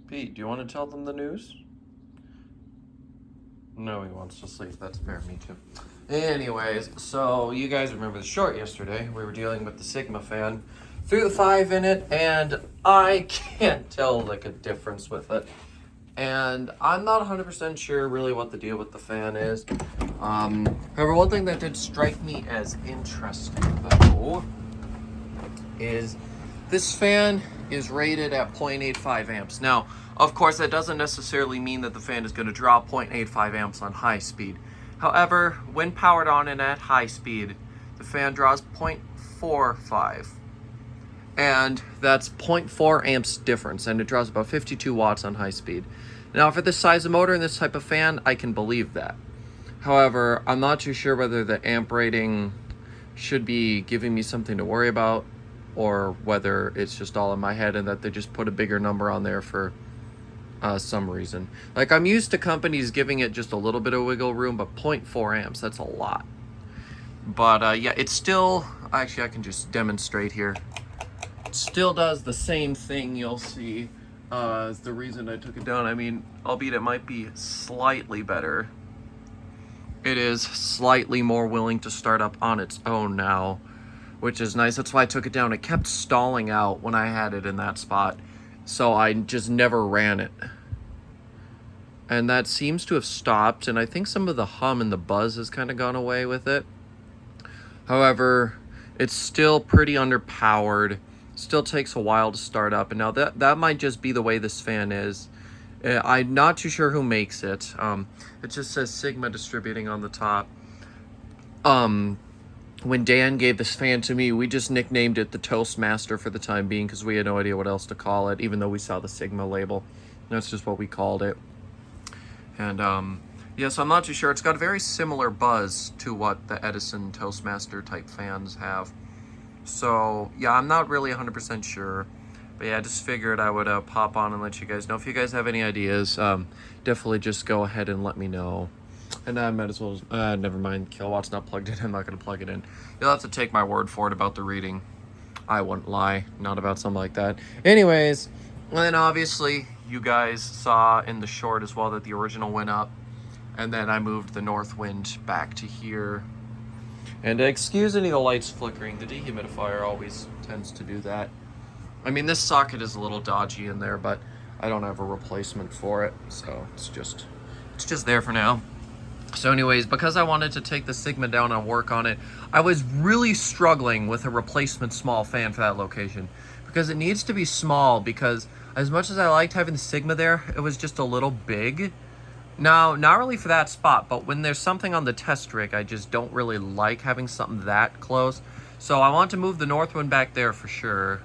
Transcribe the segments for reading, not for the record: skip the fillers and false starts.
Pete, do you want to tell them the news? No, he wants to sleep. That's fair, me too. Anyways, so you guys remember the short yesterday. We were dealing with the Sigma fan. Threw the 5 in it, and I can't tell like a difference with it. And I'm not 100% sure really what the deal with the fan is. However, one thing that did strike me as interesting though is this fan is rated at 0.85 amps. Now, of course, that doesn't necessarily mean that the fan is going to draw 0.85 amps on high speed. However, when powered on and at high speed, the fan draws 0.45. And that's 0.4 amps difference, and it draws about 52 watts on high speed. Now, for this size of motor and this type of fan, I can believe that. However, I'm not too sure whether the amp rating should be giving me something to worry about, or whether it's just all in my head and that they just put a bigger number on there for some reason. Like, I'm used to companies giving it just a little bit of wiggle room, but 0.4 amps, that's a lot. But yeah, it's still, actually I can just demonstrate here. It still does the same thing, you'll see, is the reason I took it down. I mean, albeit it might be slightly better. It is slightly more willing to start up on its own now, which is nice. That's why I took it down. It kept stalling out when I had it in that spot, so I just never ran it. And that seems to have stopped, and I think some of the hum and the buzz has kind of gone away with it. However, it's still pretty underpowered. Still takes a while to start up, and now that might just be the way this fan is. I'm not too sure who makes it. It just says Sigma Distributing on the top. When Dan gave this fan to me, we just nicknamed it the Toastmaster for the time being because we had no idea what else to call it, even though we saw the Sigma label. That's just what we called it. And yeah, so I'm not too sure. It's got a very similar buzz to what the Edison Toastmaster type fans have. So yeah, I'm not really 100% sure. But yeah, I just figured I would pop on and let you guys know. If you guys have any ideas, definitely just go ahead and let me know. And I might as well, never mind, kilowatts not plugged in. I'm not going to plug it in. You'll have to take my word for it about the reading. I wouldn't lie, not about something like that. Anyways, and then obviously you guys saw in the short as well that the original went up. And then I moved the north wind back to here. And excuse any of the lights flickering. The dehumidifier always tends to do that. I mean, this socket is a little dodgy in there, but I don't have a replacement for it. So it's just there for now. So anyways, because I wanted to take the Sigma down and work on it, I was really struggling with a replacement small fan for that location. Because it needs to be small, because as much as I liked having the Sigma there, it was just a little big. Now, not really for that spot, but when there's something on the test rig, I just don't really like having something that close. So I want to move the north one back there for sure,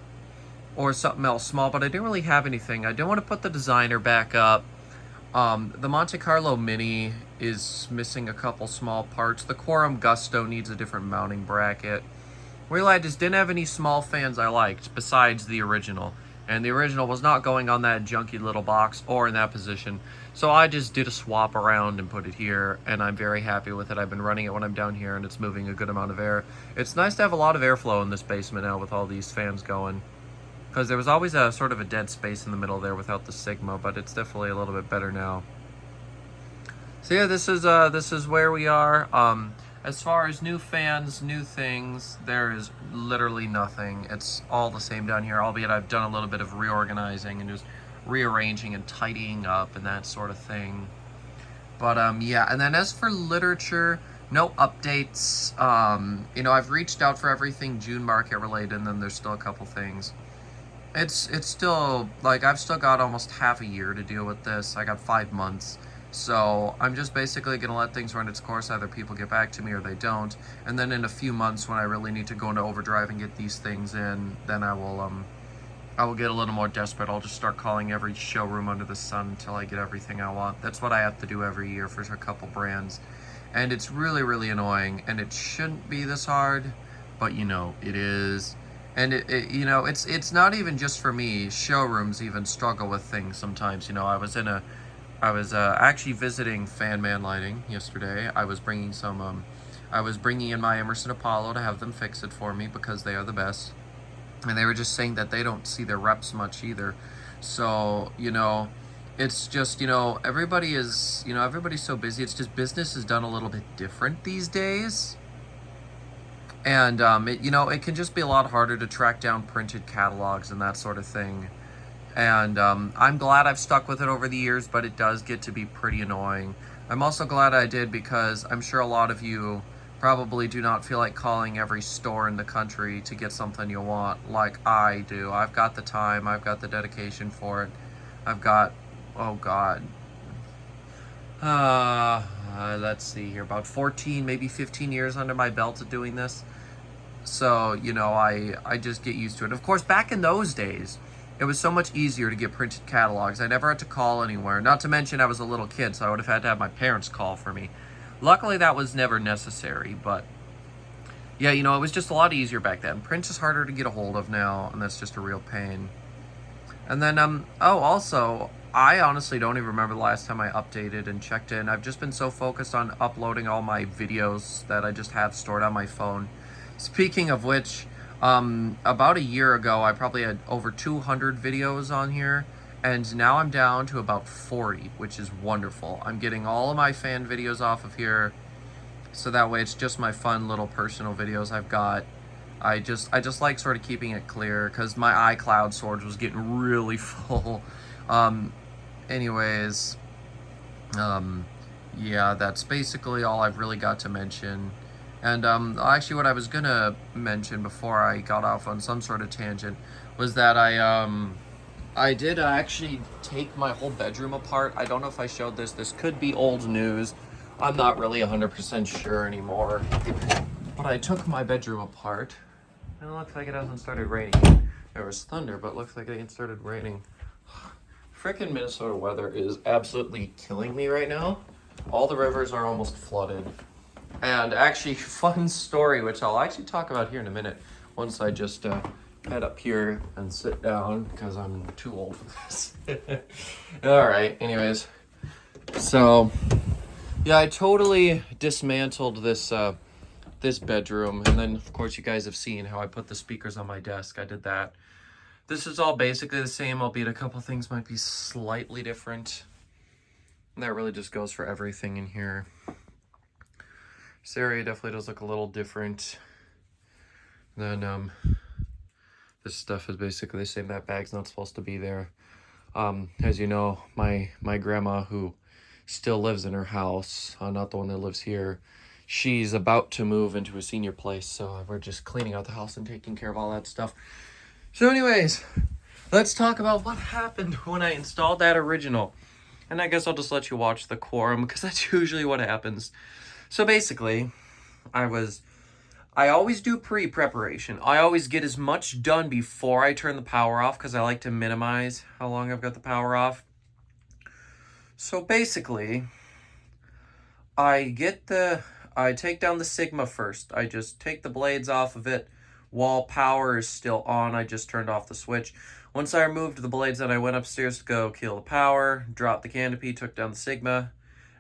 or something else small, but I didn't really have anything. I didn't want to put the Designer back up. The Monte Carlo Mini is missing a couple small parts. The Quorum Gusto needs a different mounting bracket. Really, I just didn't have any small fans I liked besides the original. And the original was not going on that junky little box or in that position. So I just did a swap around and put it here, and I'm very happy with it. I've been running it when I'm down here, and it's moving a good amount of air. It's nice to have a lot of airflow in this basement now with all these fans going, because there was always a sort of a dead space in the middle there without the Sigma, but it's definitely a little bit better now. So yeah, this is where we are. As far as new fans, new things, there is literally nothing. It's all the same down here, albeit I've done a little bit of reorganizing and just rearranging and tidying up and that sort of thing. But yeah, and then as for literature, no updates. You know, I've reached out for everything June market related, and then there's still a couple things. It's still, like, I've still got almost half a year to deal with this. I got 5 months. So I'm just basically going to let things run its course. Either people get back to me or they don't. And then in a few months when I really need to go into overdrive and get these things in, then I will get a little more desperate. I'll just start calling every showroom under the sun until I get everything I want. That's what I have to do every year for a couple brands. And it's really, really annoying. And it shouldn't be this hard, but you know, it is. And you know, it's not even just for me. Showrooms even struggle with things sometimes. You know, I was actually visiting Fan Man Lighting yesterday. I was bringing in my Emerson Apollo to have them fix it for me because they are the best. And they were just saying that they don't see their reps much either. So, it's just, everybody's so busy. It's just business is done a little bit different these days. And, it can just be a lot harder to track down printed catalogs and that sort of thing. And I'm glad I've stuck with it over the years, but it does get to be pretty annoying. I'm also glad I did because I'm sure a lot of you probably do not feel like calling every store in the country to get something you want like I do. I've got the time, I've got the dedication for it. I've got, oh God, let's see here, about 14, maybe 15 years under my belt of doing this. So, I just get used to it. Of course, back in those days, it was so much easier to get printed catalogs. I never had to call anywhere. Not to mention I was a little kid, so I would have had to have my parents call for me. Luckily, that was never necessary, but yeah, it was just a lot easier back then. Print is harder to get a hold of now, and that's just a real pain. And then, also, I honestly don't even remember the last time I updated and checked in. I've just been so focused on uploading all my videos that I just have stored on my phone. Speaking of which, about a year ago, I probably had over 200 videos on here, and now I'm down to about 40, which is wonderful. I'm getting all of my fan videos off of here, so that way it's just my fun little personal videos I've got. I just like sort of keeping it clear because my iCloud storage was getting really full. Anyways, yeah, that's basically all I've really got to mention. And actually, what I was gonna mention before I got off on some sort of tangent was that I did actually take my whole bedroom apart. I don't know if I showed this. This could be old news. I'm not really 100% sure anymore. But I took my bedroom apart. And it looks like it hasn't started raining. There was thunder, but it looks like it started raining. Frickin' Minnesota weather is absolutely killing me right now. All the rivers are almost flooded. And actually, fun story, which I'll actually talk about here in a minute, once I just head up here and sit down, because I'm too old for this. All right, anyways. So, yeah, I totally dismantled this this bedroom, and then, of course, you guys have seen how I put the speakers on my desk. I did that. This is all basically the same, albeit a couple things might be slightly different. And that really just goes for everything in here. This area definitely does look a little different. Then this stuff is basically the same. That bag's not supposed to be there. As you know, my grandma, who still lives in her house, not the one that lives here, she's about to move into a senior place, so we're just cleaning out the house and taking care of all that stuff. So anyways, let's talk about what happened when I installed that original. And I guess I'll just let you watch the quorum, because that's usually what happens. So basically, I always do pre-preparation. I always get as much done before I turn the power off, because I like to minimize how long I've got the power off. So basically, I take down the Sigma first. I just take the blades off of it while power is still on. I just turned off the switch. Once I removed the blades, then I went upstairs to go kill the power, dropped the canopy, took down the Sigma,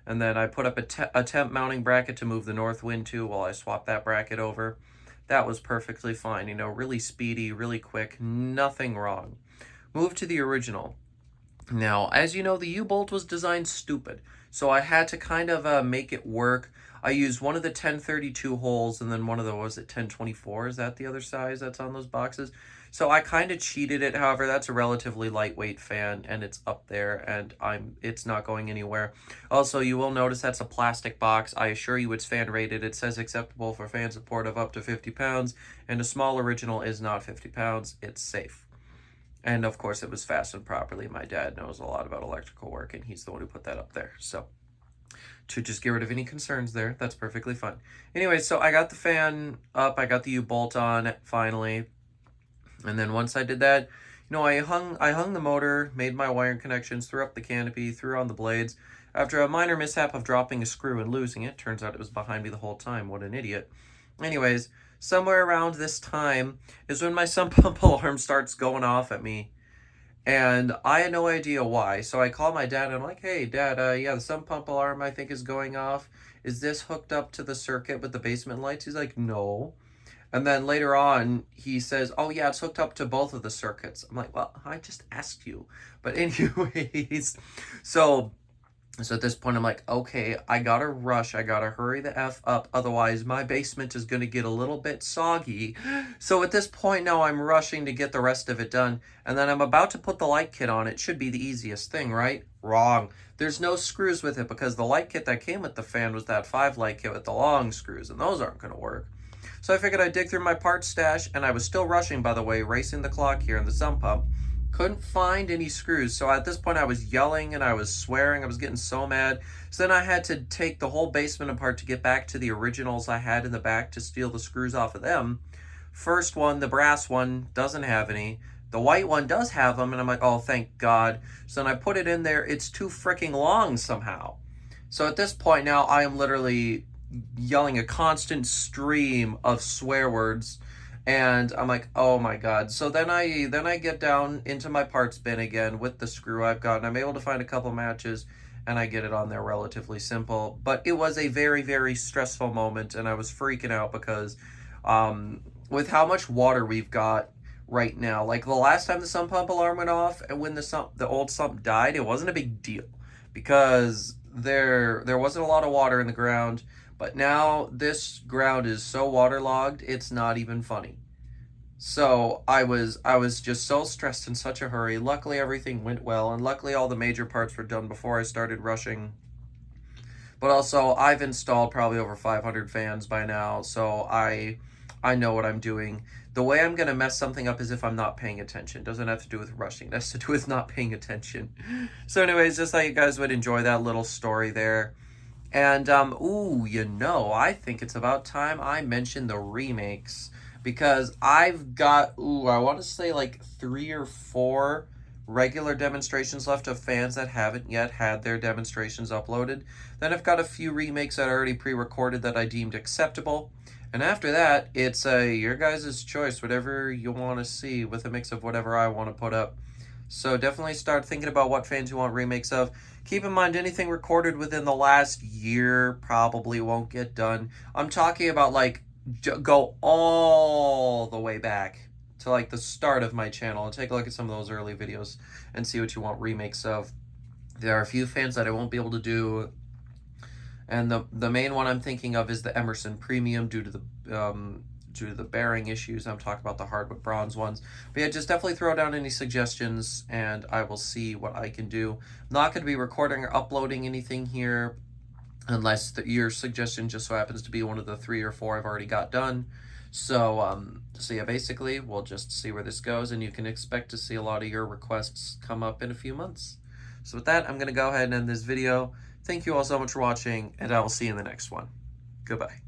and then I put up a temp mounting bracket to move the north wind to while I swapped that bracket over. That was perfectly fine, really speedy, really quick, nothing wrong. Moved to the original. Now, as you know, the U-bolt was designed stupid, so I had to kind of make it work. I used one of the 1032 holes and then one of the, 1024? Is that the other size that's on those boxes? So I kind of cheated it. However, that's a relatively lightweight fan, and it's up there, and it's not going anywhere. Also, you will notice that's a plastic box. I assure you it's fan rated. It says acceptable for fan support of up to 50 pounds, and a small original is not 50 pounds. It's safe. And of course, it was fastened properly. My dad knows a lot about electrical work, and he's the one who put that up there. So to just get rid of any concerns there, that's perfectly fine. Anyway, so I got the fan up. I got the U-bolt on finally. And then once I did that, I hung the motor, made my wiring connections, threw up the canopy, threw on the blades. After a minor mishap of dropping a screw and losing it, turns out it was behind me the whole time. What an idiot. Anyways, somewhere around this time is when my sump pump alarm starts going off at me. And I had no idea why. So I called my dad and I'm like, hey, Dad, yeah, the sump pump alarm I think is going off. Is this hooked up to the circuit with the basement lights? He's like, no. And then later on, he says, oh, yeah, it's hooked up to both of the circuits. I'm like, well, I just asked you. But anyways, so at this point, I'm like, okay, I gotta rush. I gotta hurry the F up. Otherwise, my basement is gonna get a little bit soggy. So at this point now, I'm rushing to get the rest of it done. And then I'm about to put the light kit on. It should be the easiest thing, right? Wrong. There's no screws with it because the light kit that came with the fan was that 5 light kit with the long screws, and those aren't gonna work. So I figured I'd dig through my parts stash, and I was still rushing, by the way, racing the clock here in the sump pump. Couldn't find any screws, so at this point I was yelling and I was swearing. I was getting so mad. So then I had to take the whole basement apart to get back to the originals I had in the back to steal the screws off of them. First one, the brass one, doesn't have any. The white one does have them, and I'm like, oh, thank God. So then I put it in there. It's too freaking long somehow. So at this point now, I am literally yelling a constant stream of swear words, and I'm like, oh my God. So then I get down into my parts bin again with the screw I've got, and I'm able to find a couple matches, and I get it on there relatively simple. But it was a very, very stressful moment, and I was freaking out because with how much water we've got right now, like the last time the sump pump alarm went off and when the old sump died, it wasn't a big deal because there wasn't a lot of water in the ground. But now this ground is so waterlogged, it's not even funny. So I was just so stressed in such a hurry. Luckily everything went well, and luckily all the major parts were done before I started rushing. But also I've installed probably over 500 fans by now, so I know what I'm doing. The way I'm going to mess something up is if I'm not paying attention. It doesn't have to do with rushing. It has to do with not paying attention. So anyways, just thought you guys would enjoy that little story there. And, ooh, I think it's about time I mention the remakes, because I've got, I want to say like 3 or 4 regular demonstrations left of fans that haven't yet had their demonstrations uploaded. Then I've got a few remakes that are already pre-recorded that I deemed acceptable. And after that, it's your guys' choice, whatever you want to see, with a mix of whatever I want to put up. So definitely start thinking about what fans you want remakes of. Keep in mind, anything recorded within the last year probably won't get done. I'm talking about like go all the way back to like the start of my channel and take a look at some of those early videos and see what you want remakes of. There are a few fans that I won't be able to do, and the main one I'm thinking of is the Emerson Premium due to the bearing issues. I'm talking about the hardwood bronze ones. But yeah, just definitely throw down any suggestions and I will see what I can do. I'm not going to be recording or uploading anything here unless your suggestion just so happens to be one of the 3 or 4 I've already got done. So yeah, basically we'll just see where this goes, and you can expect to see a lot of your requests come up in a few months. So with that, I'm going to go ahead and end this video. Thank you all so much for watching, and I will see you in the next one. Goodbye.